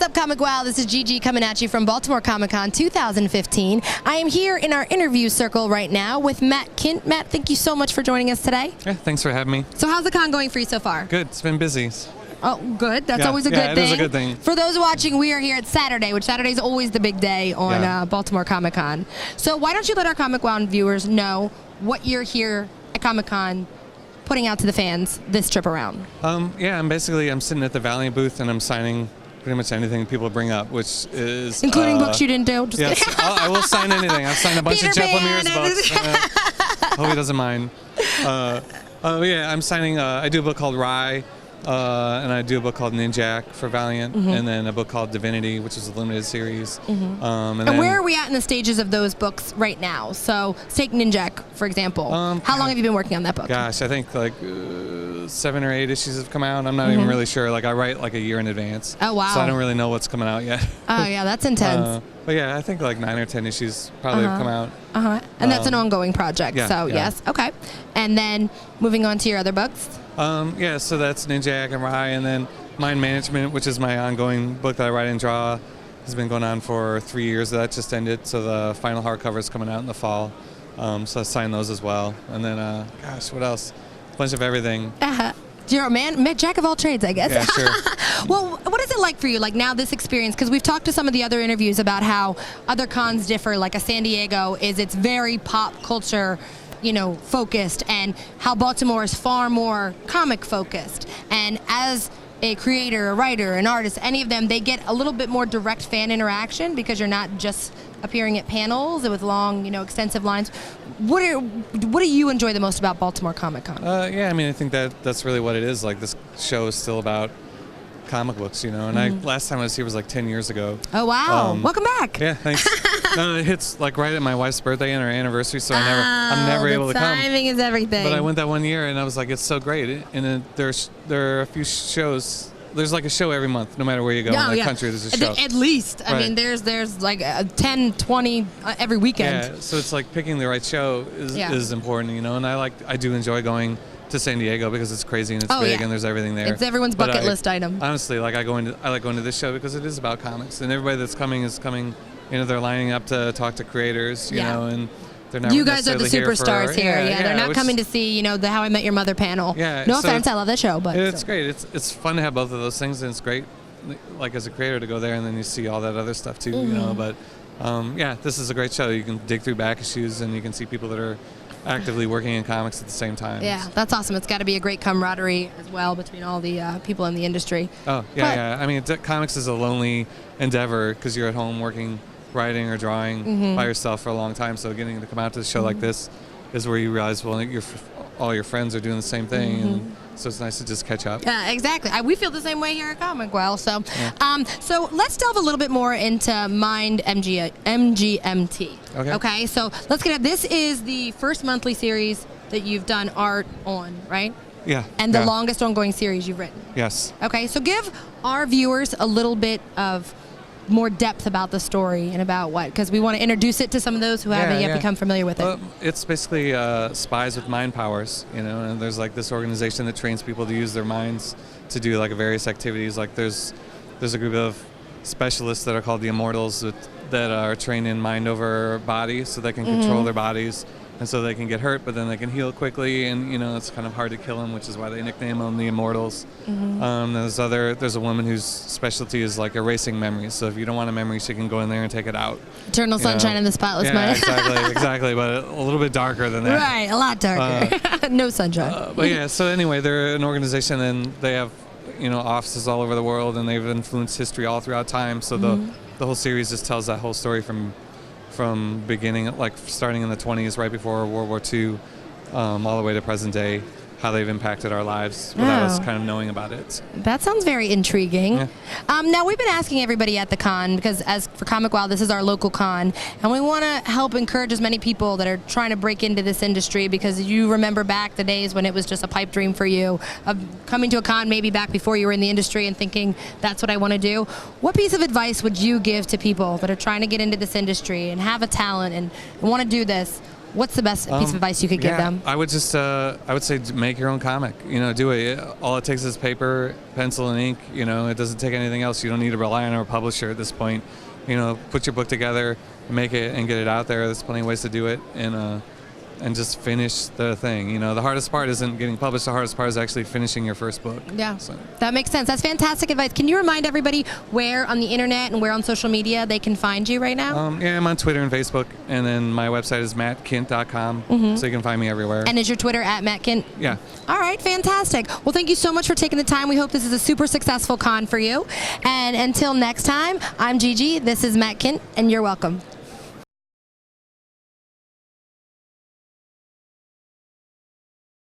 up, Comic Wow? This is Gigi coming at you from Baltimore Comic Con 2015. I am here in our interview circle right now with Matt Kindt. Matt, thank you so much for joining us today. Yeah, thanks for having me. So how's the con going for you so far? Good. It's been busy. Oh, good. That's always a good thing. Yeah, it is a good thing. For those watching, we are here at Saturday, which Saturday is always the big day on Baltimore Comic Con. So why don't you let our Comic Wow viewers know what you're here at Comic Con putting out to the fans this trip around? Yeah, I'm sitting at the Valiant booth and I'm signing pretty much anything people bring up, which is including books you didn't do. Just yes, I will sign anything. I've signed a bunch of Jeff Lemire's books. Hope he doesn't mind. Yeah, I'm signing. I do a book called Rye. And I do a book called Ninjak for Valiant, and then a book called Divinity, which is a limited series. And where are we at in the stages of those books right now? So, take Ninjak, for example. How long have you been working on that book? Gosh, I think like 7 or 8 issues have come out. I'm not even really sure. Like, I write like a year in advance. Oh, wow. So I don't really know what's coming out yet. Oh, yeah, that's intense. But yeah, I think like 9 or 10 issues probably have come out. And that's an ongoing project, yeah, so yes. Okay. And then, moving on to your other books? Yeah, so that's Ninjak and Rye, and then Mind Management, which is my ongoing book that I write and draw, has been going on for 3 years. That just ended, so the final hardcover is coming out in the fall. So I signed those as well. And then, gosh, what else? A bunch of everything. You're a man, jack of all trades, I guess. Yeah, sure. Well, what is it like for you, like now this experience? Because we've talked to some of the other interviews about how other cons differ. Like a San Diego it's very pop culture, focused, and how Baltimore is far more comic focused. And as a creator, a writer, an artist, any of them, they get a little bit more direct fan interaction because you're not just appearing at panels with long, extensive lines. What do you enjoy the most about Baltimore Comic Con? Yeah, I mean, I think that's really what it is. Like, this show is still about comic books, and last time I was here was like 10 years ago. Oh, wow. Welcome back. Yeah, thanks. No, it hits like right at my wife's birthday and her anniversary, so I'm never able to come. Timing is everything. But I went that one year and I was like, it's so great. And then there are a few shows. There's like a show every month, no matter where you go in the country, there's a show. At least. I mean, there's like 10, 20 every weekend. Yeah, so it's like picking the right show is important, and I do enjoy going to San Diego because it's crazy and it's big and there's everything there. It's everyone's bucket list item. Honestly, like I like going to this show because it is about comics, and everybody that's coming is coming. They're lining up to talk to creators, and they're never. You guys are the superstars here. They're not coming to see, the How I Met Your Mother panel. Yeah. No offense, I love that show, but it's great. It's fun to have both of those things, and it's great, like as a creator, to go there and then you see all that other stuff too, But yeah, this is a great show. You can dig through back issues and you can see people that are actively working in comics at the same time. Yeah, that's awesome. It's got to be a great camaraderie as well between all the people in the industry. Oh, yeah. I mean, comics is a lonely endeavor because you're at home working, writing or drawing by yourself for a long time. So getting to come out to a show like this is where you realize, well, all your friends are doing the same thing. And so it's nice to just catch up. Yeah, exactly. We feel the same way here at ComicWow. So, so let's delve a little bit more into Mind Mgmt. Okay. So let's get at this. Is the first monthly series that you've done art on, right? Yeah. And the longest ongoing series you've written. Yes. Okay. So give our viewers a little bit of more depth about the story and about what, because we want to introduce it to some of those who haven't yet become familiar with it. Well, it's basically spies with mind powers, and there's like this organization that trains people to use their minds to do like various activities. Like there's a group of specialists that are called the Immortals that are trained in mind over body, so they can control their bodies. And so they can get hurt, but then they can heal quickly, and it's kind of hard to kill them, which is why they nickname them the Immortals. There's a woman whose specialty is like erasing memories. So if you don't want a memory, she can go in there and take it out. Eternal sunshine in the spotless mind. exactly, but a little bit darker than that. Right, a lot darker. No sunshine. But yeah, so anyway, they're an organization, and they have offices all over the world, and they've influenced history all throughout time. So the whole series just tells that whole story from beginning, like starting in the 20s, right before World War II, all the way to present day, how they've impacted our lives without us kind of knowing about it. That sounds very intriguing. Yeah. Now, we've been asking everybody at the con, because as for ComicWow, this is our local con, and we want to help encourage as many people that are trying to break into this industry, because you remember back the days when it was just a pipe dream for you, of coming to a con maybe back before you were in the industry and thinking, that's what I want to do. What piece of advice would you give to people that are trying to get into this industry and have a talent and want to do this? what's the best piece of advice you could give them? I would just, I would say make your own comic. You know, do it. All it takes is paper, pencil, and ink. You know, it doesn't take anything else. You don't need to rely on a publisher at this point. You know, put your book together, make it, and get it out there. There's plenty of ways to do it, and just finish the thing. You know, the hardest part isn't getting published. The hardest part is actually finishing your first book. Yeah, so. That makes sense. That's fantastic advice. Can you remind everybody where on the internet and where on social media they can find you right now? Yeah, I'm on Twitter and Facebook, and then my website is mattkindt.com, so you can find me everywhere. And is your Twitter at Matt Kindt? Yeah. All right, fantastic. Well, thank you so much for taking the time. We hope this is a super successful con for you. And until next time, I'm Gigi. This is Matt Kindt, and you're welcome.